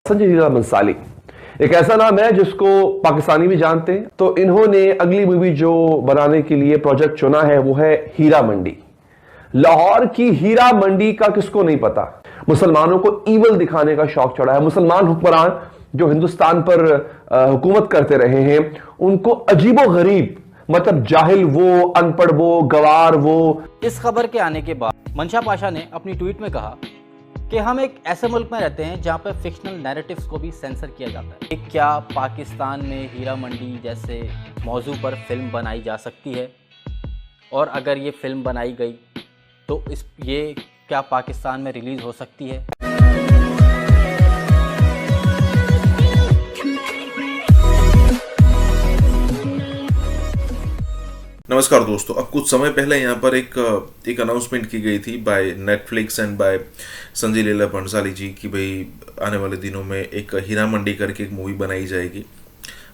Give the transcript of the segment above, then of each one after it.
संजय लीला बंसाली एक ऐसा नाम है जिसको पाकिस्तानी भी जानते हैं। तो इन्होंने अगली मूवी जो बनाने के लिए प्रोजेक्ट चुना है वो है हीरा मंडी। लाहौर की हीरा मंडी का किसको नहीं पता। मुसलमानों को ईवल दिखाने का शौक चढ़ा है। मुसलमान हुक्मरान जो हिंदुस्तान पर हुकूमत करते रहे हैं उनको अजीबो गरीब, मतलब जाहिल वो, अनपढ़ वो, गवार वो। इस खबर के आने के बाद मंशा पाशा ने अपनी ट्वीट में कहा कि हम एक ऐसे मुल्क में रहते हैं जहां पर फिक्शनल नैरेटिव्स को भी सेंसर किया जाता है। क्या पाकिस्तान में हीरा मंडी जैसे मौजू पर फिल्म बनाई जा सकती है? और अगर ये फिल्म बनाई गई तो ये क्या पाकिस्तान में रिलीज़ हो सकती है? नमस्कार दोस्तों, अब कुछ समय पहले यहाँ पर एक अनाउंसमेंट की गई थी by Netflix and by Sanjay Leela Bhansali ji कि भाई आने वाले दिनों में एक हीरा मंडी करके एक मूवी बनाई जाएगी।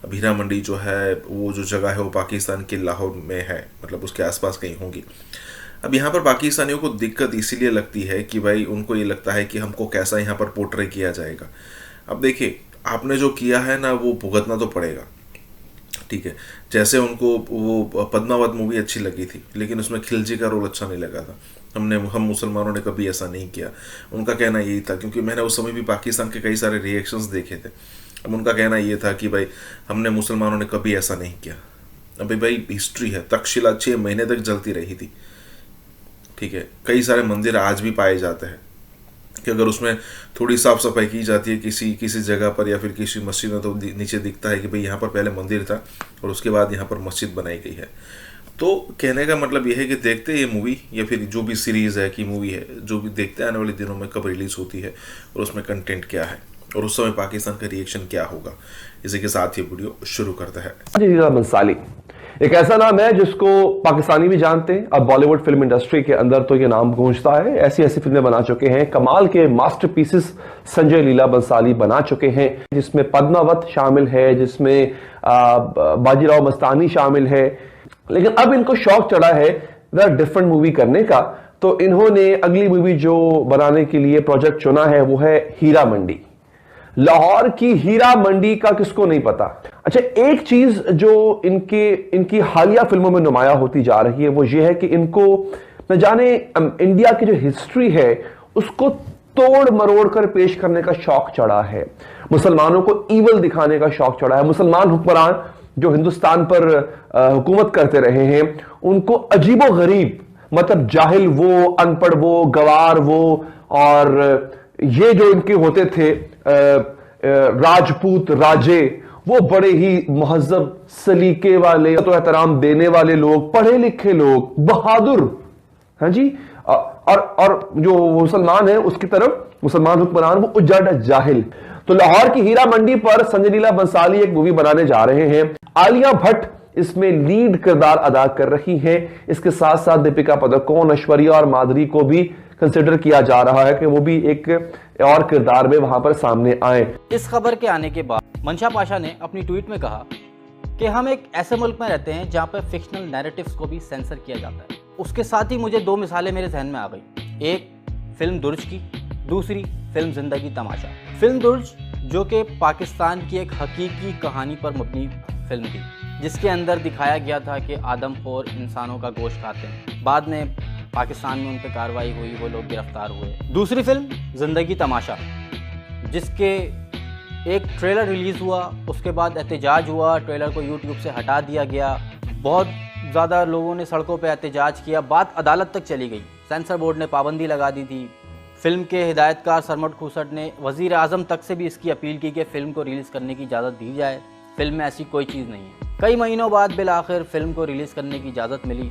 अब हीरा मंडी जो है वो जो जगह है वो पाकिस्तान के लाहौर में है, मतलब उसके आसपास कहीं होगी। अब यहाँ पर पाकिस्तानियों को दिक्कत इसीलिए लगती है कि भाई उनको ये लगता है कि हमको कैसा यहाँ पर पोर्ट्रे किया जाएगा। अब देखिए, आपने जो किया है ना वो भुगतना तो पड़ेगा, ठीक है। जैसे उनको वो पद्मावत मूवी अच्छी लगी थी लेकिन उसमें खिलजी का रोल अच्छा नहीं लगा था। हम मुसलमानों ने कभी ऐसा नहीं किया। उनका कहना यही था, क्योंकि मैंने उस समय भी पाकिस्तान के कई सारे रिएक्शंस देखे थे। अब उनका कहना ये था कि भाई हमने मुसलमानों ने कभी ऐसा नहीं किया। अभी भाई हिस्ट्री है, तक्षशिला 6 महीने तक जलती रही थी, ठीक है। कई सारे मंदिर आज भी पाए जाते हैं कि अगर उसमें थोड़ी साफ सफाई की जाती है किसी जगह पर या फिर किसी मस्जिद में तो नीचे दिखता है कि भाई यहाँ पर पहले मंदिर था और उसके बाद यहाँ पर मस्जिद बनाई गई है। तो कहने का मतलब यह है कि देखते हैं ये मूवी या फिर जो भी सीरीज़ है कि मूवी है जो भी देखते हैं आने वाले दिनों में कब रिलीज़ होती है और उसमें कंटेंट क्या है और उस समय पाकिस्तान का रिएक्शन क्या होगा। इसी के साथ ये वीडियो शुरू करता है। संजय लीला बंसाली एक ऐसा नाम है जिसको पाकिस्तानी भी जानते हैं। अब बॉलीवुड फिल्म इंडस्ट्री के अंदर तो ये नाम गूंजता है। ऐसी ऐसी फिल्में बना चुके हैं, कमाल के मास्टरपीसेस संजय लीला बंसाली बना चुके हैं, जिसमें पद्मावत शामिल है, जिसमें बाजीराव मस्तानी शामिल है। लेकिन अब इनको शौक चढ़ा है डिफरेंट मूवी करने का। तो इन्होंने अगली मूवी जो बनाने के लिए प्रोजेक्ट चुना है वो है हीरा मंडी। लाहौर की हीरा मंडी का किसको नहीं पता। अच्छा, एक चीज जो इनकी हालिया फिल्मों में नुमाया होती जा रही है वो ये है कि इनको न जाने इंडिया की जो हिस्ट्री है उसको तोड़ मरोड़ कर पेश करने का शौक चढ़ा है। मुसलमानों को ईवल दिखाने का शौक चढ़ा है। मुसलमान हुक्मरान जो हिंदुस्तान पर हुकूमत करते रहे हैं उनको अजीबो गरीब, मतलब जाहिल वो, अनपढ़ वो, गवार वो। और ये जो इनके होते थे राजपूत राजे, वो बड़े ही महजब सलीके वाले, तो एहतराम देने वाले लोग, पढ़े लिखे लोग, बहादुर, हाँ जी। और जो मुसलमान है उसकी तरफ मुसलमान हुक्मरान वो उजड़ जाहिल। तो लाहौर की हीरा मंडी पर संजय लीला बंसाली एक मूवी बनाने जा रहे हैं। आलिया भट्ट इसमें लीड किरदार अदा कर रही हैं। इसके साथ साथ दीपिका पादुकोण, ऐश्वर्या और माधुरी को भी कंसिडर किया जा रहा है कि वो भी एक और किरदार में वहां पर सामने आए। इस खबर के आने के बाद मंशा पाशा ने अपनी ट्वीट में कहा कि हम एक ऐसे मुल्क में रहते हैं जहां पर फिक्शनल नैरेटिव्स को भी सेंसर किया जाता है। उसके साथ ही मुझे 2 मिसालें मेरे जहन में आ गई। एक फिल्म दुर्ज की, दूसरी फिल्म जिंदगी तमाशा। फिल्म दुर्ज जो कि पाकिस्तान की एक हकीकी कहानी पर मबनी फिल्म थी, जिसके अंदर दिखाया गया था कि आदमखोर इंसानों का गोश्त खाते हैं। बाद में पाकिस्तान में उन पर कार्रवाई हुई, वो लोग गिरफ्तार हुए। दूसरी फिल्म जिंदगी तमाशा, जिसके एक ट्रेलर रिलीज़ हुआ, उसके बाद एहतजाज हुआ, ट्रेलर को यूट्यूब से हटा दिया गया। बहुत ज़्यादा लोगों ने सड़कों पर एहतजाज किया, बात अदालत तक चली गई। सेंसर बोर्ड ने पाबंदी लगा दी थी। फिल्म के हिदायतकार सरमद खुसट ने वज़ीर आज़म तक से भी इसकी अपील की कि फ़िल्म को रिलीज़ करने की इजाज़त दी जाए। फिल्म में ऐसी कोई चीज़ नहीं है। कई महीनों बाद बिल आखिर फिल्म को रिलीज़ करने की इजाज़त मिली।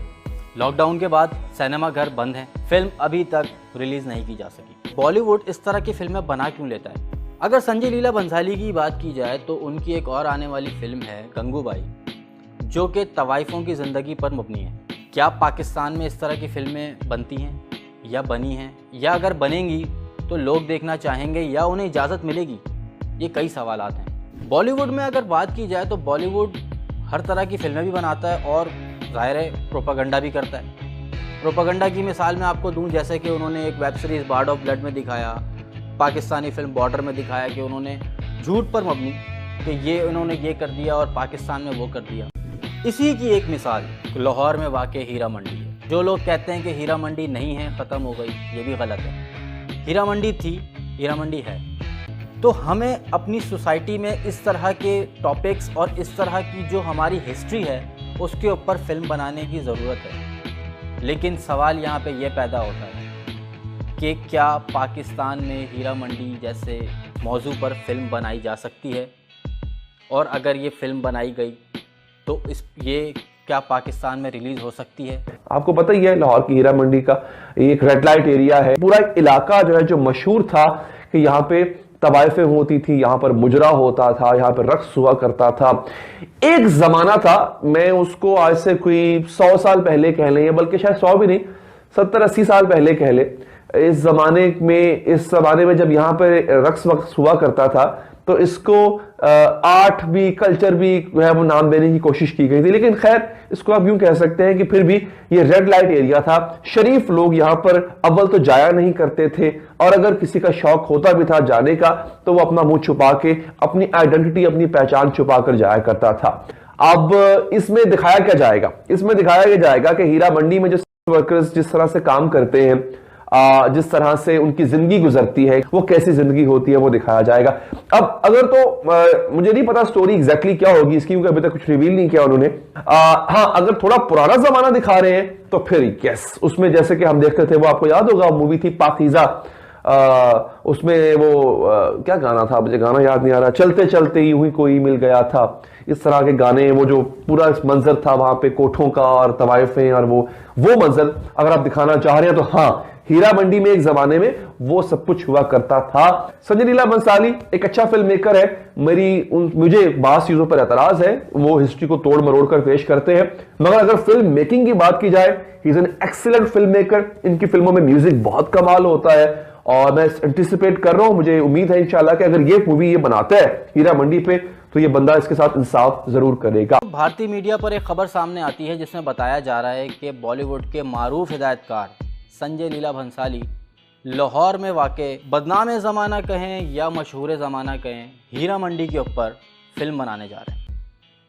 लॉकडाउन के बाद सिनेमा घर बंद हैं, फिल्म अभी तक रिलीज़ नहीं की जा सकी। बॉलीवुड इस तरह की फिल्में बना क्यों लेता है? अगर संजय लीला बंसाली की बात की जाए तो उनकी एक और आने वाली फिल्म है गंगूबाई, जो कि तवाइफों की ज़िंदगी पर मबनी है। क्या पाकिस्तान में इस तरह की फिल्में बनती हैं या बनी हैं, या अगर बनेंगी तो लोग देखना चाहेंगे या उन्हें इजाज़त मिलेगी? ये कई सवालात हैं। बॉलीवुड में अगर बात की जाए तो बॉलीवुड हर तरह की फिल्में भी बनाता है और ज़ाहिर है प्रोपागंडा भी करता है। प्रोपागंडा की मिसाल मैं आपको दूं, जैसे कि उन्होंने एक web series bard of blood में दिखाया पाकिस्तानी फिल्म बॉर्डर में दिखाया कि उन्होंने झूठ पर मबनी कि ये उन्होंने ये कर दिया और पाकिस्तान में वो कर दिया। इसी की एक मिसाल लाहौर में वाक़ हीरा मंडी है। जो लोग कहते हैं कि हीरा मंडी नहीं है, ख़त्म हो गई, ये भी गलत है। हीरा मंडी थी, हीरा मंडी है। तो हमें अपनी सोसाइटी में इस तरह के टॉपिक्स और इस तरह की जो हमारी हिस्ट्री है उसके ऊपर फिल्म बनाने की ज़रूरत है। लेकिन सवाल यहाँ पे ये पैदा होता है कि क्या पाकिस्तान में हीरा मंडी जैसे मौजू पर फिल्म बनाई जा सकती है, और अगर ये फिल्म बनाई गई तो ये क्या पाकिस्तान में रिलीज़ हो सकती है? आपको पता ही है लाहौर की हीरा मंडी का एक रेड लाइट एरिया है। पूरा एक इलाका जो है जो मशहूर था कि यहाँ पे तवाइफें होती थी, यहाँ पर मुजरा होता था, यहाँ पर रक्स हुआ करता था। एक जमाना था, मैं उसको आज से कोई 100 साल पहले कह लें, या बल्कि शायद 100 भी नहीं, 70-80 साल पहले कह ले। इस जमाने में जब यहाँ पर रक्स वक्स हुआ करता था तो इसको आर्ट भी, कल्चर भी है वो नाम देने की कोशिश की गई थी। लेकिन खैर इसको आप यूं कह सकते हैं कि फिर भी ये रेड लाइट एरिया था। शरीफ लोग यहाँ पर अव्वल तो जाया नहीं करते थे, और अगर किसी का शौक होता भी था जाने का तो वो अपना मुंह छुपा के, अपनी आइडेंटिटी, अपनी पहचान छुपा कर जाया करता था। अब इसमें दिखाया क्या जाएगा? इसमें दिखाया जाएगा कि हीरा मंडी में जो वर्कर्स जिस तरह से काम करते हैं, जिस तरह से उनकी जिंदगी गुजरती है, वो कैसी जिंदगी होती है वो दिखाया जाएगा। अब अगर तो मुझे नहीं पता स्टोरी एग्जैक्टली क्या होगी इसकी, क्योंकि अभी तक कुछ रिवील नहीं किया उन्होंने। हाँ, अगर थोड़ा पुराना जमाना दिखा रहे हैं तो फिर यस, उसमें जैसे कि हम देखते थे, वो आपको याद होगा मूवी थी पाकीज़ा, उसमें वो क्या गाना था, मुझे गाना याद नहीं आ रहा, चलते चलते यूं ही कोई मिल गया था, इस तरह के गाने, वो जो पूरा मंजर था वहां पे कोठों का और तवाइफें और वो मंजर अगर आप दिखाना चाह रहे हैं तो हाँ, हीरा मंडी में एक जमाने में वो सब कुछ हुआ करता था। संजय लीला भंसाली एक अच्छा फिल्म मेकर है। मुझे बास चीजों पर एतराज है, वो हिस्ट्री को तोड़ मरोड़ कर पेश करते हैं, मगर अगर फिल्म मेकिंग की बात की जाए, he is an excellent film maker. इनकी फिल्मों में म्यूजिक बहुत कमाल होता है और मैं एंटिसिपेट कर रहा हूं, मुझे उम्मीद है इंशाल्लाह कि अगर ये मूवी ये बनाता है हीरा मंडी पे तो ये बंदा इसके साथ इंसाफ जरूर करेगा। भारतीय मीडिया पर एक खबर सामने आती है जिसमें बताया जा रहा है कि बॉलीवुड के मारूफ हिदायतकार संजय लीला भंसाली लाहौर में वाक़े बदनाम ज़माना कहें या मशहूर ज़माना कहें, हीरा मंडी के ऊपर फिल्म बनाने जा रहे हैं।